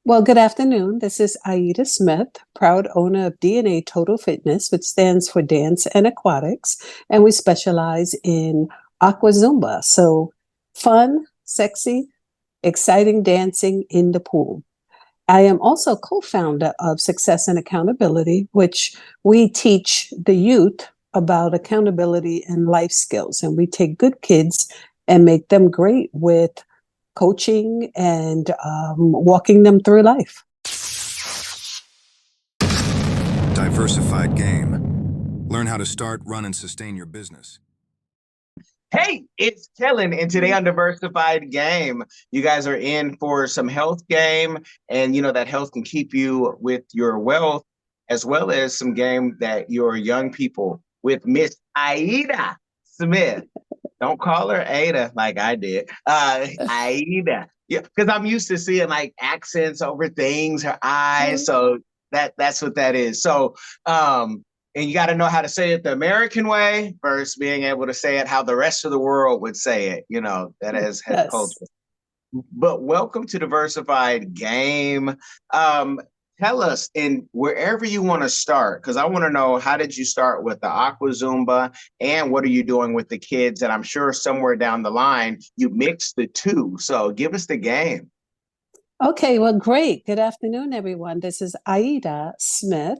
Well, good afternoon. This is Aida Smith, proud owner of DNA Total Fitness, which stands for Dance N Aquatics, and we specialize in aqua Zumba. So fun, sexy, exciting dancing in the pool. I am also co-founder of Success and Accountability, which we teach the youth about accountability and life skills. And we take good kids and make them great with coaching and walking them through life. Diversified Game. Learn how to start, run, and sustain your business. Hey, it's Kellen, and today on Diversified Game, you guys are in for some health game, and you know that health can keep you with your wealth, as well as some game that your young people with Miss Aida Smith. Don't call her Ada like I did. Aida. Yeah, because I'm used to seeing like accents over things, her eyes. So that's what that is. So and you got to know how to say it the American way versus being able to say it how the rest of the world would say it. You know, that has culture. But welcome to Diversified Game. Tell us, in wherever you want to start, because I want to know, how did you start with the aqua Zumba, and what are you doing with the kids? And I'm sure somewhere down the line you mix the two. So give us the game. Okay, well, great. Good afternoon, everyone. This is Aida Smith,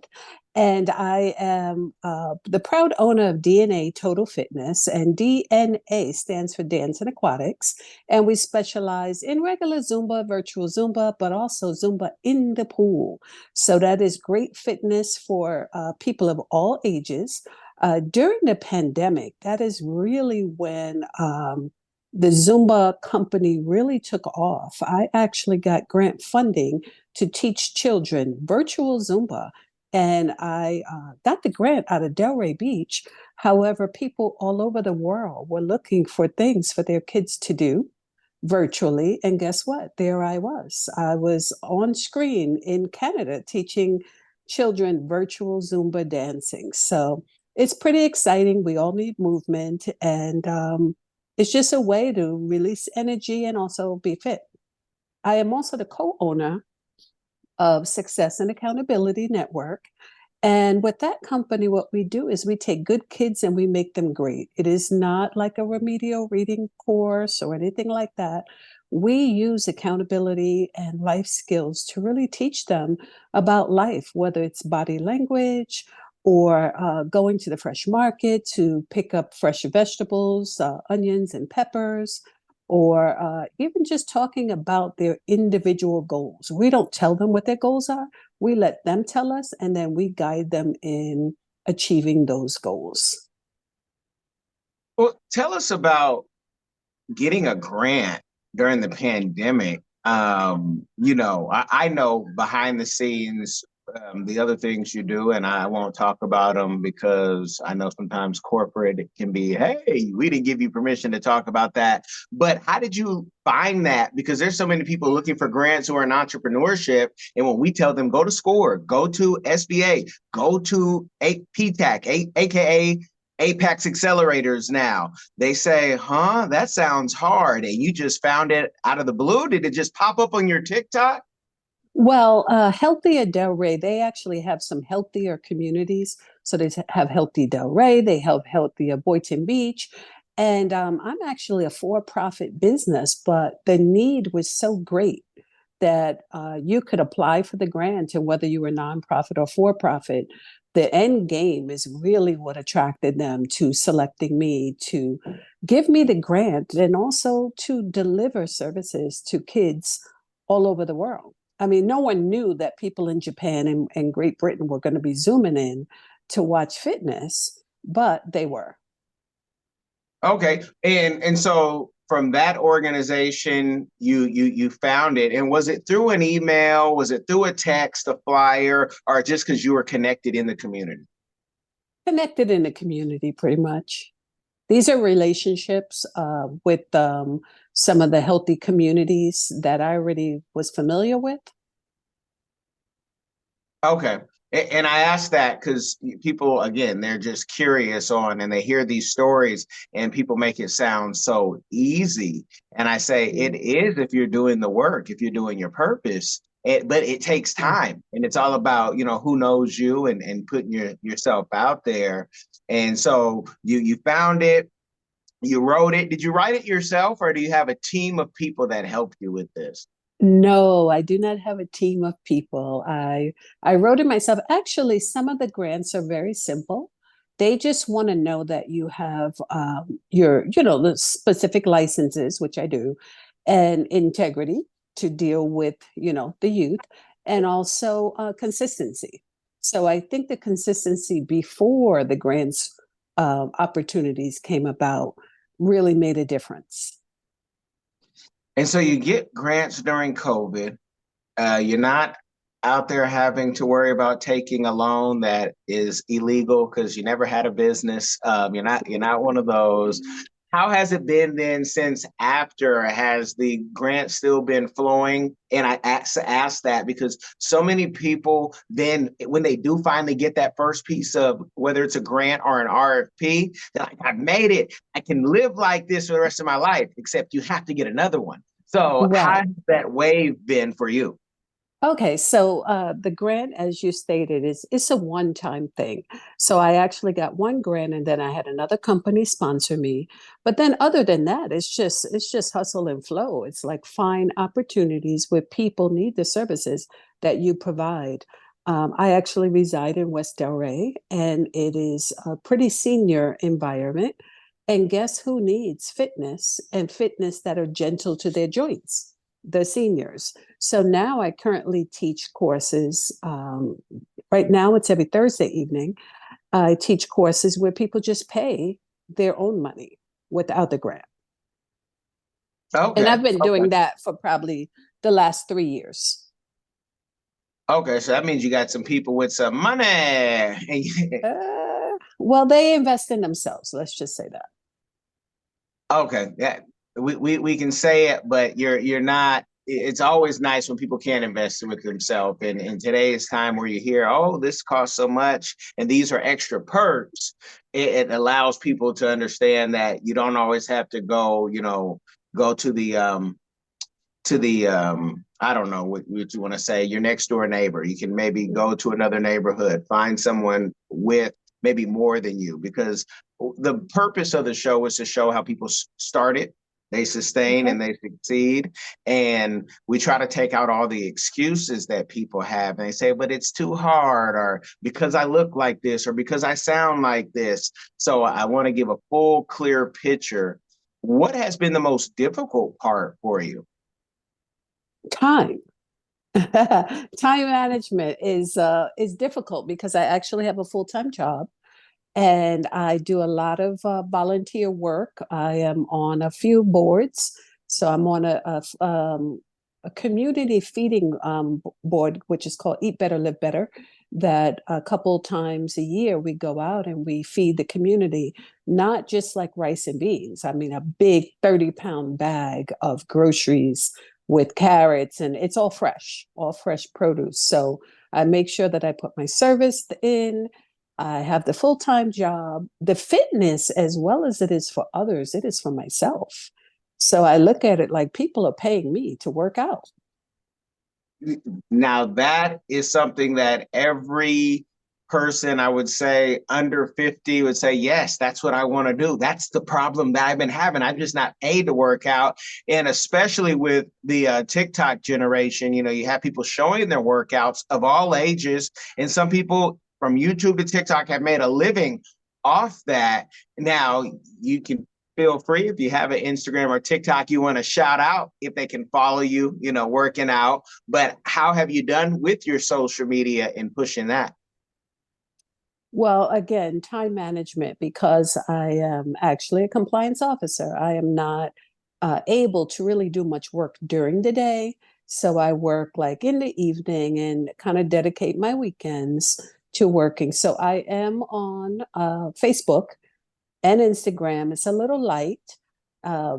and I am the proud owner of DNA Total Fitness, and DNA stands for Dance and Aquatics, and we specialize in regular Zumba, virtual Zumba, but also Zumba in the pool. So that is great fitness for people of all ages. During the pandemic, that is really when the Zumba company really took off. I actually got grant funding to teach children virtual Zumba, and I got the grant out of Delray Beach. However, people all over the world were looking for things for their kids to do virtually, and guess what? There I was. I was on screen in Canada teaching children virtual Zumba dancing. So it's pretty exciting. We all need movement, and it's just a way to release energy and also be fit. I am also the co-owner of Success and Accountability Network. And with that company, what we do is we take good kids and we make them great. It is not like a remedial reading course or anything like that. We use accountability and life skills to really teach them about life, whether it's body language, or going to the fresh market to pick up fresh vegetables, onions and peppers, or even just talking about their individual goals. We don't tell them what their goals are. We let them tell us, and then we guide them in achieving those goals. Well, tell us about getting a grant during the pandemic. You know, I know behind the scenes, the other things you do, and I won't talk about them because I know sometimes corporate it can be, hey, we didn't give you permission to talk about that. But how did you find that? Because there's so many people looking for grants who are in entrepreneurship, and when we tell them go to SCORE, go to SBA, go to PTAC, aka Apex accelerators now, they say, huh, that sounds hard. And you just found it out of the blue? Did it just pop up on your TikTok? Well, Healthier Delray, they actually have some healthier communities. So they have Healthy Delray, they have Healthier Boynton Beach. And I'm actually a for-profit business, but the need was so great that you could apply for the grant, and whether you were nonprofit or for-profit, the end game is really what attracted them to selecting me to give me the grant and also to deliver services to kids all over the world. I mean, no one knew that people in Japan and Great Britain were going to be zooming in to watch fitness, but they were. Okay. And so from that organization, you found it. And was it through an email? Was it through a text, a flyer, or just because you were connected in the community? Connected in the community, pretty much. These are relationships with some of the healthy communities that I already was familiar with. Okay. And I ask that because people, again, they're just curious on, and they hear these stories and people make it sound so easy. And I say it is if you're doing the work, if you're doing your purpose. But it takes time, and it's all about, who knows you, and putting yourself out there. And so you found it, you wrote it. Did you write it yourself, or do you have a team of people that helped you with this? No, I do not have a team of people. I wrote it myself. Actually, some of the grants are very simple. They just want to know that you have the specific licenses, which I do, and integrity to deal with, the youth, and also consistency. So I think the consistency before the grants opportunities came about really made a difference. And so you get grants during COVID. You're not out there having to worry about taking a loan that is illegal because you never had a business. You're not one of those. How has it been then since after? Has the grant still been flowing? And I ask that because so many people then, when they do finally get that first piece of, whether it's a grant or an RFP, they're like, I've made it. I can live like this for the rest of my life, except you have to get another one. So how Right. has that wave been for you? Okay, so the grant, as you stated, it's a one-time thing. So I actually got one grant, and then I had another company sponsor me. But then, other than that, it's just hustle and flow. It's like find opportunities where people need the services that you provide. I actually reside in West Delray, and it is a pretty senior environment. And guess who needs fitness and fitness that are gentle to their joints? The seniors. So now I currently teach courses. Right now, it's every Thursday evening. I teach courses where people just pay their own money without the grant. And Okay. I've been Okay. doing that for probably the last 3 years. Okay. So that means you got some people with some money. Well, they invest in themselves. Let's just say that. Okay, yeah, we can say it, but you're not. It's always nice when people can invest with themselves. And in today's time, where you hear, "Oh, this costs so much," and these are extra perks, it allows people to understand that you don't always have to go to the I don't know what you want to say, your next door neighbor. You can maybe go to another neighborhood, find someone with maybe more than you, because the purpose of the show is to show how people started, they sustain, Okay. and they succeed. And we try to take out all the excuses that people have. And they say, but it's too hard, or because I look like this, or because I sound like this. So I want to give a full, clear picture. What has been the most difficult part for you? Time. Time management is difficult because I actually have a full-time job. And I do a lot of volunteer work. I am on a few boards. So I'm on a community feeding board, which is called Eat Better, Live Better, that a couple times a year we go out and we feed the community, not just like rice and beans. I mean, a big 30-pound bag of groceries with carrots, and it's all fresh produce. So I make sure that I put my service in. I have the full-time job. The fitness, as well as it is for others, it is for myself. So I look at it like people are paying me to work out. Now, that is something that every person, I would say, under 50 would say, yes, that's what I want to do. That's the problem that I've been having. I'm just not paid to work out. And especially with the TikTok generation, you have people showing their workouts of all ages. And some people from YouTube to TikTok have made a living off that. Now, you can feel free, if you have an Instagram or TikTok you want to shout out, if they can follow you, working out. But how have you done with your social media and pushing that? Well, again, time management, because I am actually a compliance officer. I am not able to really do much work during the day. So I work like in the evening and kind of dedicate my weekends to working. So I am on Facebook and Instagram. It's a little light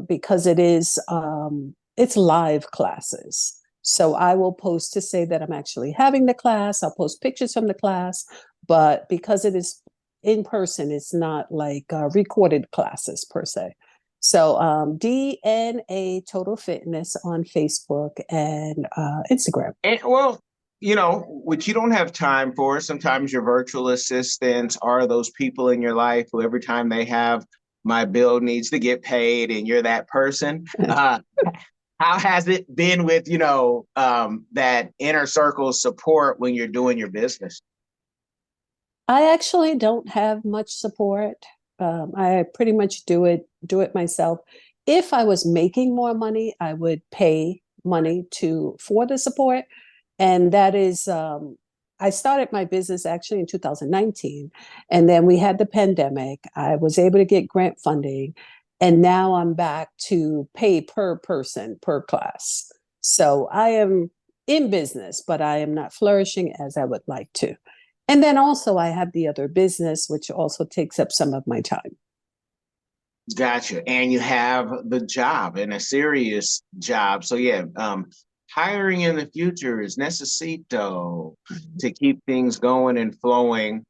because it's live classes. So I will post to say that I'm actually having the class. I'll post pictures from the class, but because it is in person, it's not like recorded classes per se. So DNA Total Fitness on Facebook and Instagram. And well, which you don't have time for. Sometimes your virtual assistants are those people in your life who every time they have my bill needs to get paid and you're that person. How has it been with, that inner circle support when you're doing your business? I actually don't have much support. I pretty much do it myself. If I was making more money, I would pay money for the support. And that is, I started my business actually in 2019. And then we had the pandemic. I was able to get grant funding. And now I'm back to pay per person, per class. So I am in business, but I am not flourishing as I would like to. And then also I have the other business, which also takes up some of my time. Gotcha. And you have the job, and a serious job. So yeah, hiring in the future is necesito to keep things going and flowing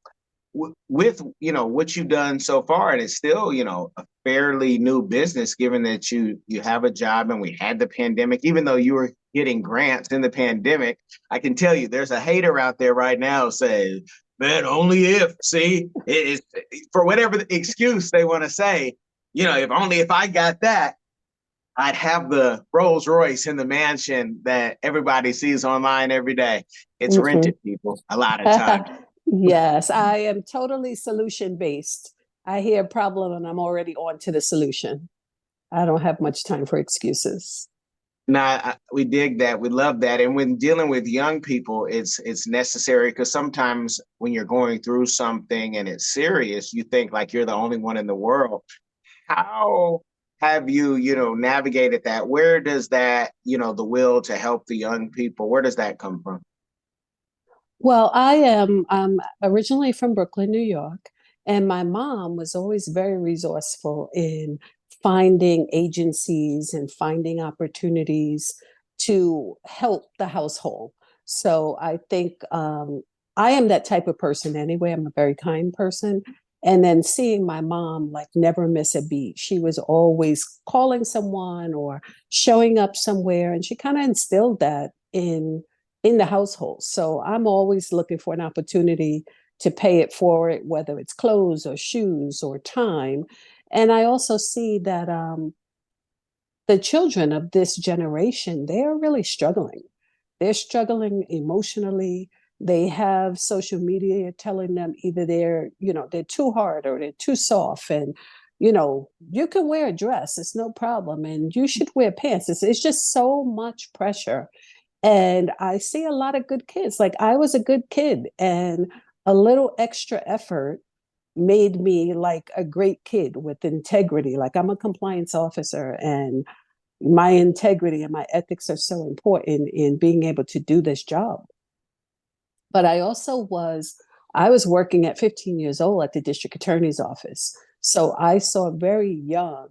with, what you've done so far. And it's still, a fairly new business, given that you have a job and we had the pandemic. Even though you were getting grants in the pandemic, I can tell you there's a hater out there right now saying, man, only if, see, it's for whatever the excuse they want to say, if only if I got that, I'd have the Rolls Royce in the mansion that everybody sees online every day. It's rented, people, a lot of times. Yes, I am totally solution based. I hear a problem and I'm already on to the solution. I don't have much time for excuses. Nah, we dig that. We love that. And when dealing with young people, it's necessary, because sometimes when you're going through something and it's serious, you think like you're the only one in the world. How have you, navigated that? Where does that, the will to help the young people, where does that come from? Well, I'm originally from Brooklyn, New York, and my mom was always very resourceful in finding agencies and finding opportunities to help the household. So I think I am that type of person anyway. I'm a very kind person. And then seeing my mom like never miss a beat. She was always calling someone or showing up somewhere, and she kind of instilled that in the household. So I'm always looking for an opportunity to pay it forward, whether it's clothes or shoes or time. And I also see that the children of this generation, they are really struggling. They're struggling emotionally. They have social media telling them either they're too hard or they're too soft. And, you can wear a dress, it's no problem. And you should wear pants. It's just so much pressure. And I see a lot of good kids. Like I was a good kid, and a little extra effort made me like a great kid with integrity. Like I'm a compliance officer, and my integrity and my ethics are so important in being able to do this job. But I was working at 15 years old at the district attorney's office. So I saw very young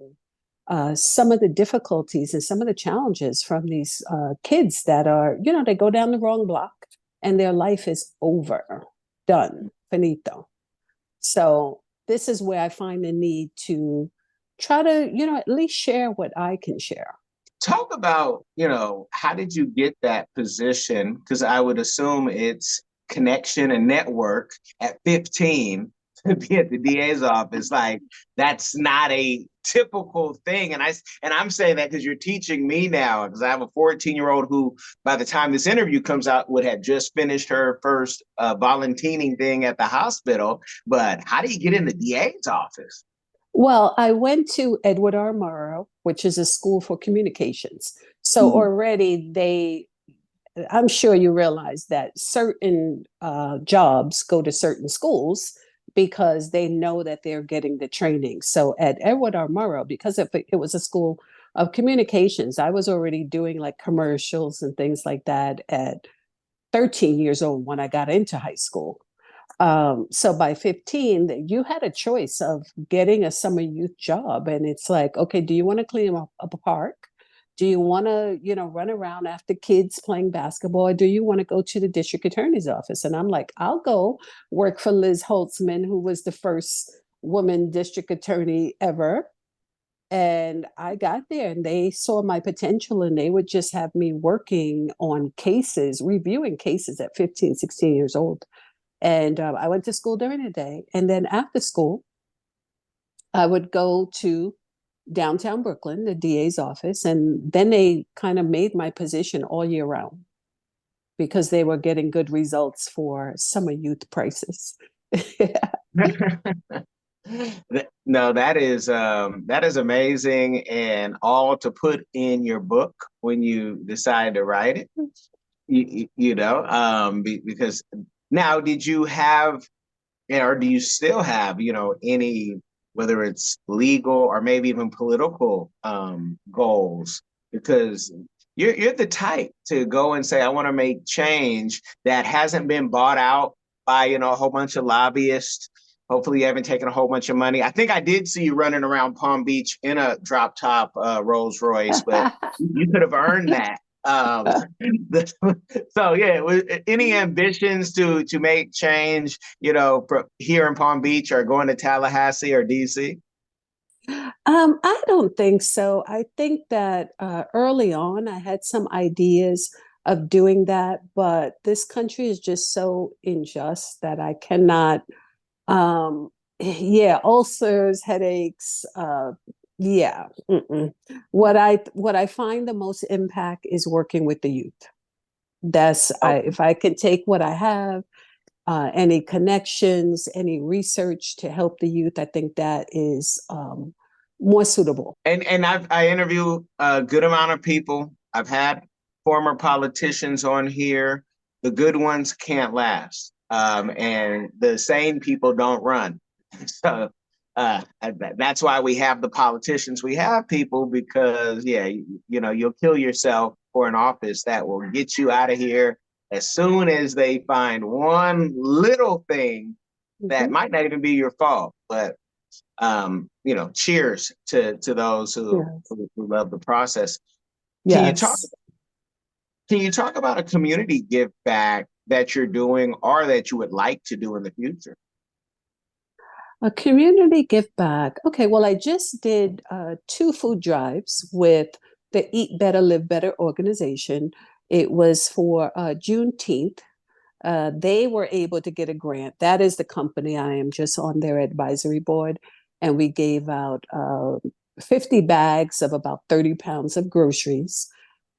some of the difficulties and some of the challenges from these kids that are, they go down the wrong block and their life is over, done, finito. So this is where I find the need to try to, at least share what I can share. Talk about, how did you get that position? Because I would assume it's connection and network at 15 to be at the DA's office. Like that's not a typical thing. And I'm saying that because you're teaching me now, because I have a 14-year-old who, by the time this interview comes out, would have just finished her first volunteering thing at the hospital. But how do you get in the DA's office? Well, I went to Edward R. Murrow, which is a school for communications. So already I'm sure you realize that certain jobs go to certain schools because they know that they're getting the training. So at Edward R. Murrow, because it was a school of communications, I was already doing like commercials and things like that at 13 years old when I got into high school. So by 15, you had a choice of getting a summer youth job. And it's like, okay, do you want to clean up a park? Do you want to, run around after kids playing basketball? Or do you want to go to the district attorney's office? And I'm like, I'll go work for Liz Holtzman, who was the first woman district attorney ever. And I got there and they saw my potential and they would just have me working on cases, reviewing cases at 15, 16 years old. And I went to school during the day. And then after school, I would go to downtown Brooklyn, the DA's office. And then they kind of made my position all year round because they were getting good results for summer youth prices. No, that is amazing, and all to put in your book when you decide to write it. Because now, did you have, or do you still have, any, whether it's legal or maybe even political goals? Because you're the type to go and say, I want to make change that hasn't been bought out by, a whole bunch of lobbyists. Hopefully you haven't taken a whole bunch of money. I think I did see you running around Palm Beach in a drop top Rolls Royce, but you could have earned that. So yeah, any ambitions to make change, here in Palm Beach or going to Tallahassee or DC? I don't think so. I think that early on I had some ideas of doing that, but this country is just so unjust that I cannot. Yeah, ulcers, headaches. Yeah. Mm-mm. What I find the most impact is working with the youth. If I can take what I have, any connections, any research to help the youth, I think that is more suitable. And I interview a good amount of people. I've had former politicians on here. The good ones can't last, and the sane people don't run. So that's why we have the politicians. We have people because, yeah, you'll kill yourself for an office that will get you out of here as soon as they find one little thing that might not even be your fault. But cheers to those who love the process. Can you talk? Yes. Can you talk about a community give back that you're doing or that you would like to do in the future? A community give back. Okay, well, I just did 2 food drives with the Eat Better, Live Better organization. It was for Juneteenth. They were able to get a grant. That is the company. I am just on their advisory board. And we gave out 50 bags of about 30 pounds of groceries.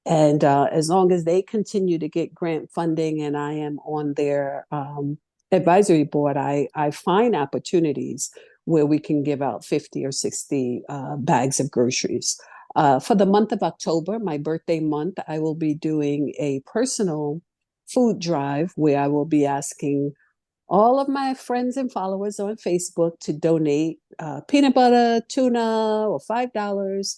And as long as they continue to get grant funding and I am on their advisory board, I find opportunities where we can give out 50 or 60 bags of groceries. For the month of October, my birthday month, I will be doing a personal food drive where I will be asking all of my friends and followers on Facebook to donate peanut butter, tuna, or $5,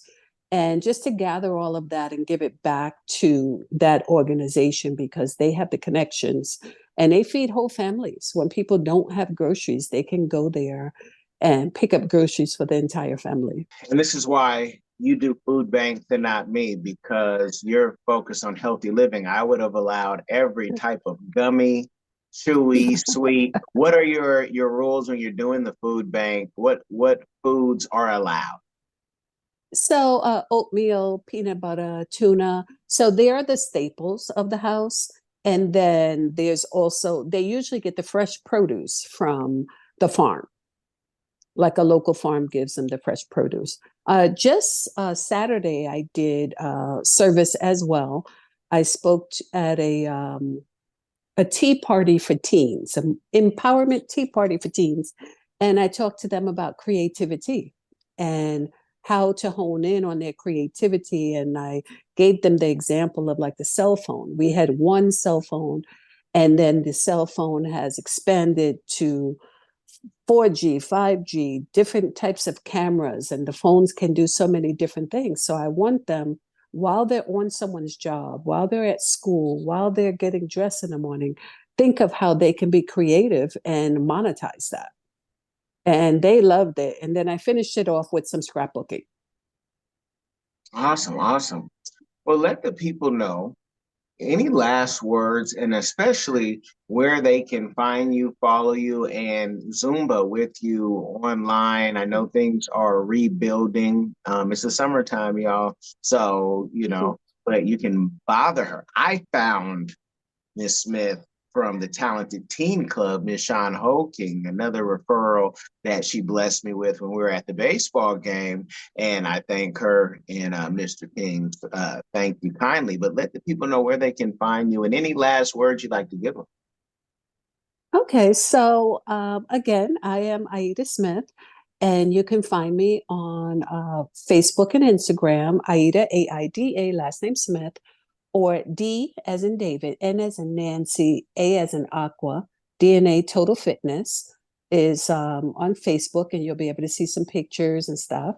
and just to gather all of that and give it back to that organization because they have the connections and they feed whole families. When people don't have groceries, they can go there and pick up groceries for the entire family. And this is why you do food banks and not me, because you're focused on healthy living. I would have allowed every type of gummy, chewy, sweet. What are your rules when you're doing the food bank? What foods are allowed? So oatmeal, peanut butter, tuna. So they are the staples of the house. And then there's also, they usually get the fresh produce from the farm, like a local farm gives them the fresh produce. Just Saturday, I did service as well. I spoke at a tea party for teens, an empowerment tea party for teens. And I talked to them about creativity and how to hone in on their creativity. And I gave them the example of like the cell phone. We had one cell phone, and then the cell phone has expanded to 4G, 5G, different types of cameras, and the phones can do so many different things. So I want them, while they're on someone's job, while they're at school, while they're getting dressed in the morning, think of how they can be creative and monetize that. And they loved it. And then I finished it off with some scrapbooking. Awesome, awesome. Well, let the people know Any last words, and especially where they can find you, follow you, and Zumba with you online? I know things are rebuilding. It's the summertime, y'all. So, but you can bother her. I found Miss Smith from the Talented Teen Club, Miss Sean Hoking, another referral that she blessed me with when we were at the baseball game. And I thank her and Mr. King. Thank you kindly. But let the people know where they can find you and any last words you'd like to give them. Okay, so again, I am Aida Smith, and you can find me on Facebook and Instagram, Aida, AIDA, last name Smith, or D as in David, N as in Nancy, A as in Aqua, DNA Total Fitness is on Facebook, and you'll be able to see some pictures and stuff.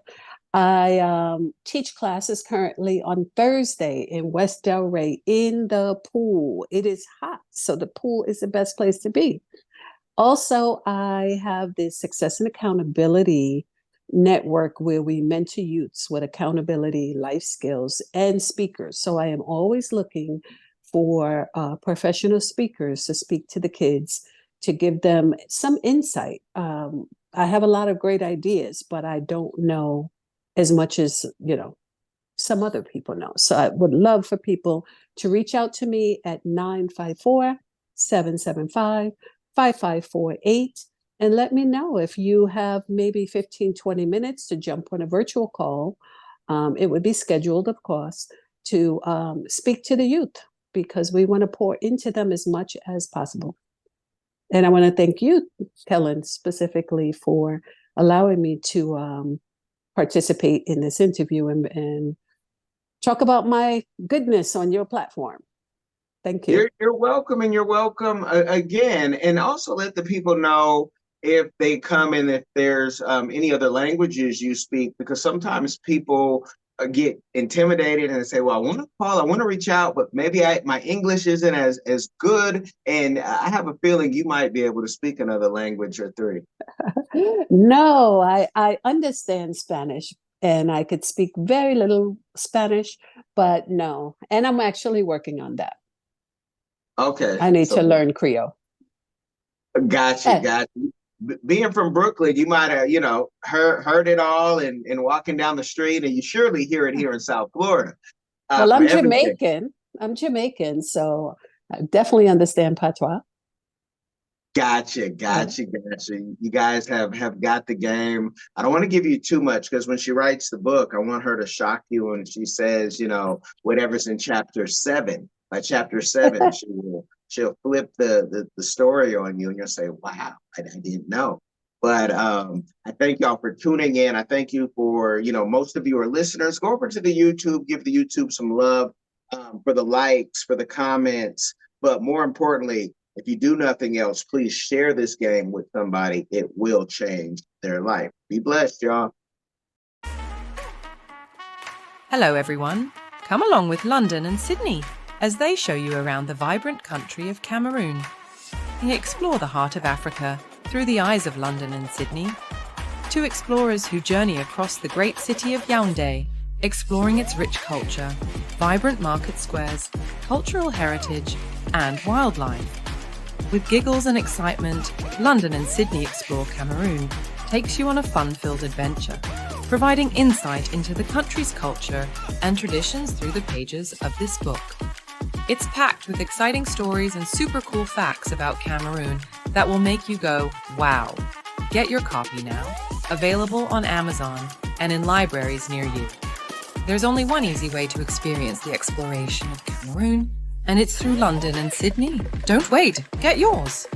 I teach classes currently on Thursday in West Delray in the pool. It is hot, so the pool is the best place to be. Also, I have the Success and Accountability Network where we mentor youths with accountability, life skills, and speakers. So I am always looking for professional speakers to speak to the kids, to give them some insight. I have a lot of great ideas, but I don't know as much as, some other people know. So I would love for people to reach out to me at 954-775-5548 and let me know if you have maybe 15, 20 minutes to jump on a virtual call. It would be scheduled, of course, to speak to the youth, because we want to pour into them as much as possible. And I want to thank you, Kellen, specifically for allowing me to participate in this interview and talk about my goodness on your platform. Thank you. You're welcome, and you're welcome again. And also let the people know if they come and if there's any other languages you speak, because sometimes people get intimidated and say, well, I want to call, I want to reach out, but maybe my English isn't as good. And I have a feeling you might be able to speak another language or three. No, I understand Spanish, and I could speak very little Spanish, but no. And I'm actually working on that. Okay. I need to learn Creole. Gotcha. Being from Brooklyn, you might have, heard it all and walking down the street, and you surely hear it here in South Florida. Well, I'm Jamaican. So I definitely understand patois. Gotcha. You guys have got the game. I don't want to give you too much, because when she writes the book, I want her to shock you when she says, whatever's in chapter 7. By chapter 7, she'll flip the story on you, and you'll say, wow, I didn't know. But I thank y'all for tuning in. I thank you for, most of you are listeners. Go over to the YouTube, give the YouTube some love for the likes, for the comments. But more importantly, if you do nothing else, please share this game with somebody. It will change their life. Be blessed, y'all. Hello, everyone. Come along with London and Sydney as they show you around the vibrant country of Cameroon. Explore the heart of Africa through the eyes of London and Sydney. Two explorers who journey across the great city of Yaoundé, exploring its rich culture, vibrant market squares, cultural heritage, and wildlife. With giggles and excitement, London and Sydney Explore Cameroon takes you on a fun-filled adventure, providing insight into the country's culture and traditions through the pages of this book. It's packed with exciting stories and super cool facts about Cameroon that will make you go, wow. Get your copy now, available on Amazon and in libraries near you. There's only one easy way to experience the exploration of Cameroon, and it's through London and Sydney. Don't wait, get yours.